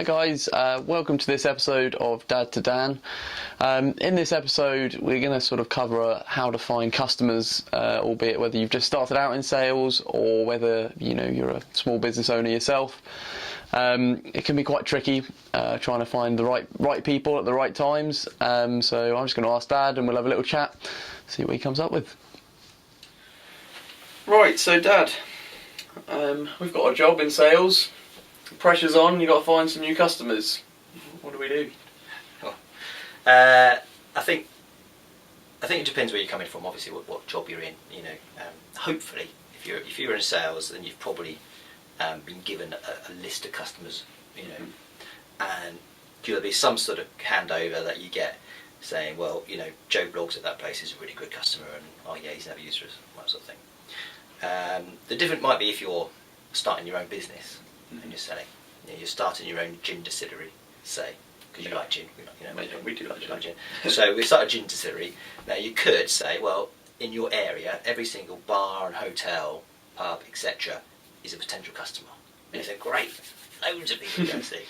Hi guys, welcome to this episode of Dad to Dan. In this episode we're going to sort of cover how to find customers, albeit whether you've just started out in sales or whether you're a small business owner yourself. It can be quite tricky trying to find the right people at the right times, so I'm just going to ask Dad and we'll have a little chat, see what he comes up with. Right, so Dad, we've got a job in sales. Pressure's on, you've got to find some new customers. What do we do? I think it depends where you're coming from, obviously what job you're in. Hopefully if you're in sales, then you've probably been given a list of customers, and there'll be some sort of handover that you get saying, well, Joe Blogs at that place is a really good customer, and oh yeah, he's never used us, that sort of thing. The difference might be if you're starting your own business and you're selling. You're starting your own gin distillery, say, because you like gin. We do like gin. So we start a gin distillery. Now you could say, well, in your area, every single bar and hotel, pub, etc., is a potential customer. And you say, great, loads of people to go see.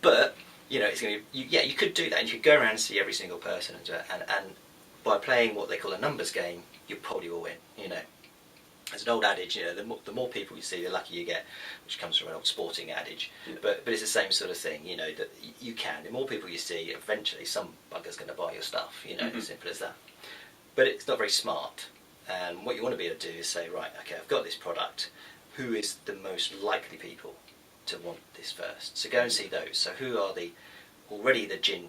But it's going to you could do that, and you could go around and see every single person, and by playing what they call a numbers game, you probably will win. There's an old adage, the more people you see, the luckier you get, which comes from an old sporting adage. Yeah. But it's the same sort of thing, that you can. The more people you see, eventually some bugger's going to buy your stuff, as simple as that. But it's not very smart. And what you want to be able to do is say, right, okay, I've got this product. Who is the most likely people to want this first? So go and see those. So who are already the gin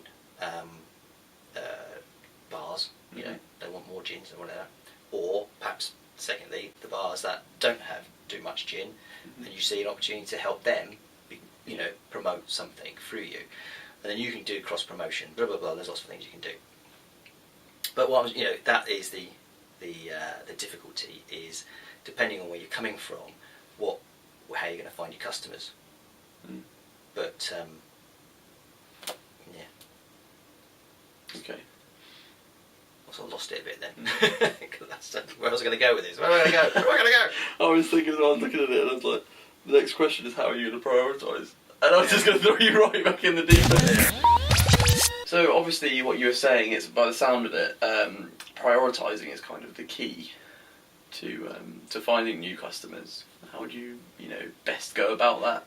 bars? They want more gins and whatever. Or perhaps, secondly, the bars that don't do much gin, and you see an opportunity to help them, promote something through you, and then you can do cross promotion. Blah blah blah. There's lots of things you can do. But that is the difficulty is depending on where you're coming from, how you're going to find your customers. But yeah. Okay. I lost it a bit then. Because that's where I was going to go with this. Where am I going to go? I was looking at it and I was like, the next question is how are you going to prioritise? And I was just going to throw you right back in the deep end. So obviously what you were saying is, by the sound of it, prioritising is kind of the key to finding new customers. How would you best go about that?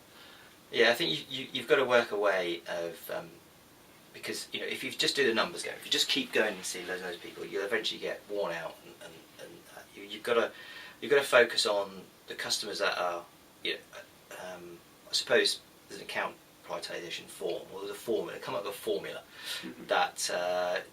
Yeah, I think you've got to work a way of because if you just do the numbers game, if you just keep going and see loads of those people, you'll eventually get worn out, and you've got to focus on the customers that are I suppose there's an account prioritization form, or there's a formula. Come up with a formula that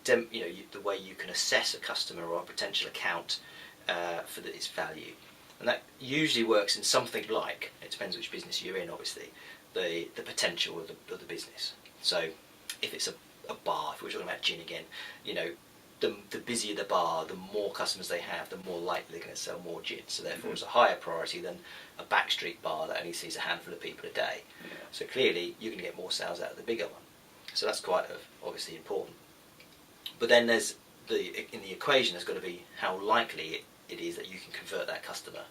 the way you can assess a customer or a potential account for its value, and that usually works in something like, it depends which business you're in, obviously, the potential of the business. So if it's a bar, if we're talking about gin again, the busier the bar, the more customers they have, the more likely they're going to sell more gin. So therefore it's a higher priority than a backstreet bar that only sees a handful of people a day. Yeah. So clearly you're going to get more sales out of the bigger one. So that's quite obviously important. But then there's in the equation there's got to be how likely it is that you can convert that customer.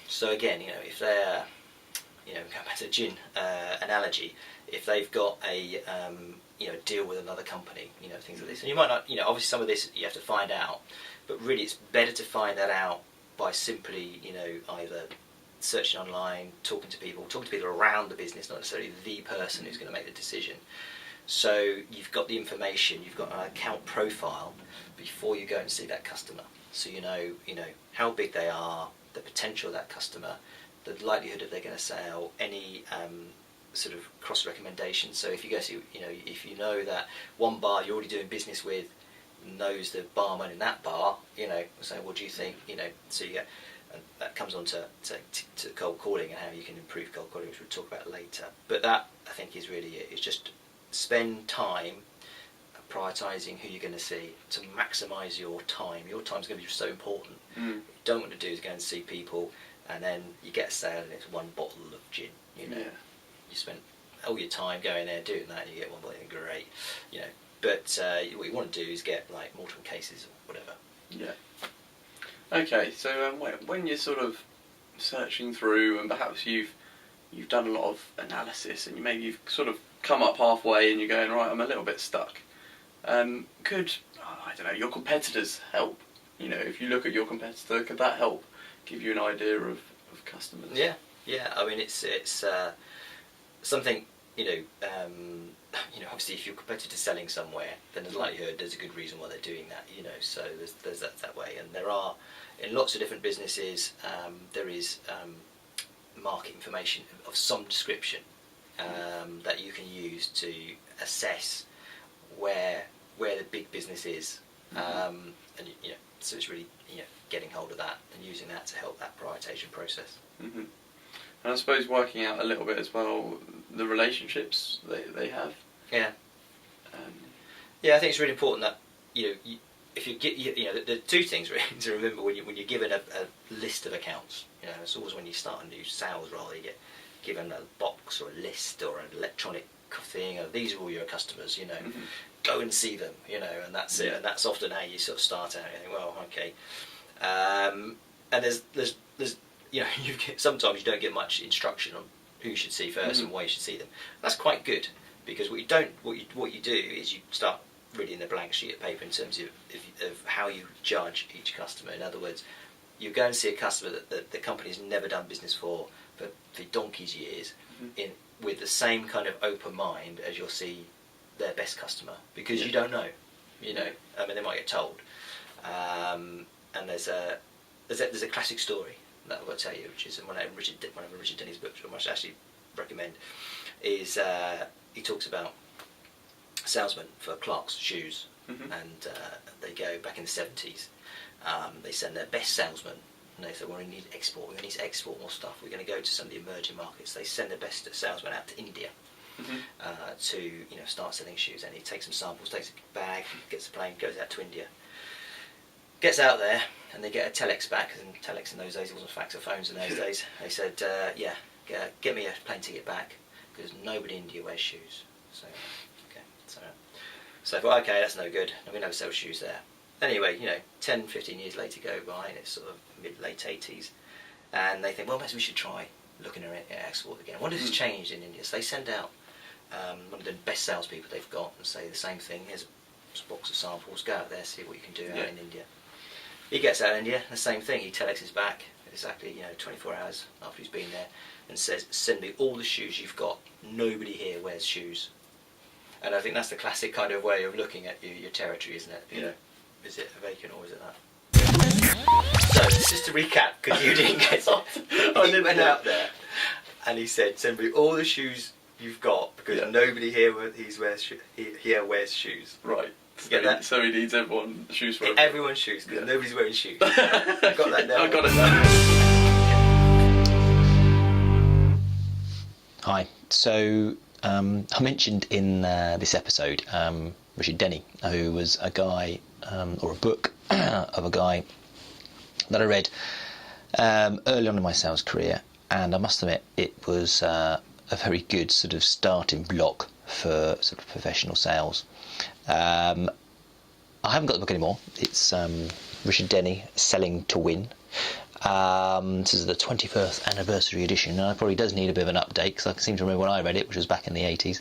So again, if they're going back to the gin analogy, if they've got a deal with another company, things like this, and you might not, obviously some of this you have to find out, but really it's better to find that out by simply, either searching online, talking to people around the business, not necessarily the person who's going to make the decision. So you've got the information, you've got an account profile before you go and see that customer, so you know how big they are, the potential of that customer, the likelihood that they're going to sell, any sort of cross recommendation. So if you go see, if you know that one bar you're already doing business with knows the barman in that bar, say, what do you think? So you get, and that comes on to cold calling and how you can improve cold calling, which we'll talk about later. But that, I think, is really it. It's just spend time prioritising who you're going to see to maximise your time. Your time's going to be so important. What you don't want to do is go and see people and then you get a sale and it's one bottle of gin. You spent all your time going there doing that and you get one bottle, great. But what you want to do is get like multiple cases or whatever. Yeah. Okay, so when you're sort of searching through and perhaps you've you've done a lot of analysis and you've sort of come up halfway and you're going, right, I'm a little bit stuck. Could, I don't know, your competitors help? You know, if you look at your competitor, could that help give you an idea of customers? Yeah. I mean, it's something, obviously if your competitor's selling somewhere, then there's likelihood there's a good reason why they're doing that, so there's that way. And there are, in lots of different businesses, there is market information of some description that you can use to assess where the big business is, and so it's really getting hold of that and using that to help that prioritisation process. Mm-hmm. And I suppose working out a little bit as well the relationships they have. Yeah. I think it's really important that if you get the two things really to remember when you're given a list of accounts. It's always when you start a new sales role you get given a box or a list or an electronic thing. These are all your customers. Go and see them. And that's it. And that's often how you sort of start out. You think, well, okay. And there's sometimes you don't get much instruction on who you should see first and why you should see them. That's quite good, because what you do is you start reading the blank sheet of paper in terms of how you judge each customer. In other words, you go and see a customer that the company's never done business for donkey's years, with the same kind of open mind as you'll see their best customer, because you don't know. I mean, they might get told. And there's a classic story that I've got to tell you, which is one of Richard Denny's books, which I actually recommend, is he talks about salesmen for Clark's shoes, and they go back in the 70s. They send their best salesman, and they say, well, we need to export more stuff. We're going to go to some of the emerging markets. They send their best salesman out to India to start selling shoes, and he takes some samples, takes a bag, gets a plane, goes out to India. Gets out there, and they get a telex back, and telex in those days, it wasn't fax or phones in those days. They said, get me a plane ticket back, because nobody in India wears shoes. So I thought, okay, that's no good, and we never sell shoes there. Anyway, 10, 15 years later go by, and it's sort of late 80s, and they think, well, maybe we should try looking at export again. What has changed in India? So they send out one of the best salespeople they've got and say the same thing, here's a box of samples, go out there, see what you can do out in India. He gets out of India, the same thing, he telexes back exactly 24 hours after he's been there and says, send me all the shoes you've got, nobody here wears shoes. And I think that's the classic kind of way of looking at your territory, isn't it? Is it a vacant or is it that? So, just to recap, because you didn't get it, he went out there and he said, send me all the shoes you've got, because nobody here wears shoes. Right. Get that? So he needs everyone shoes for everyone's shoes, because nobody's wearing shoes. Got that now? I got it now. Hi. So I mentioned in this episode Richard Denny, who was a guy, or a book of a guy that I read early on in my sales career, and I must admit it was a very good sort of starting block for sort of professional sales. I haven't got the book anymore. It's Richard Denny, Selling to Win. This is the 21st anniversary edition, and it probably does need a bit of an update, because I seem to remember when I read it, which was back in the 80s.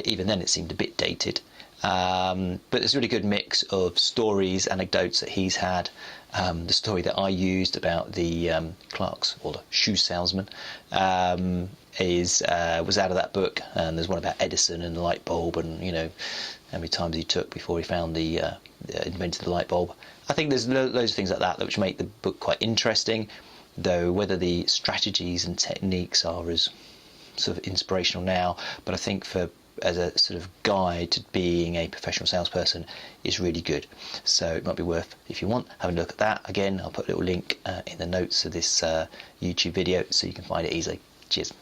Even then it seemed a bit dated. But it's a really good mix of stories, anecdotes that he's had. The story that I used about the Clark's, or the shoe salesman, was out of that book. And there's one about Edison and the light bulb, and how many times he took before he found invented the light bulb. I think there's loads of things like that which make the book quite interesting, though whether the strategies and techniques are as sort of inspirational now, but I think as a sort of guide to being a professional salesperson is really good. So it might be worth, if you want, having a look at that. Again, I'll put a little link in the notes of this YouTube video so you can find it easily. Cheers.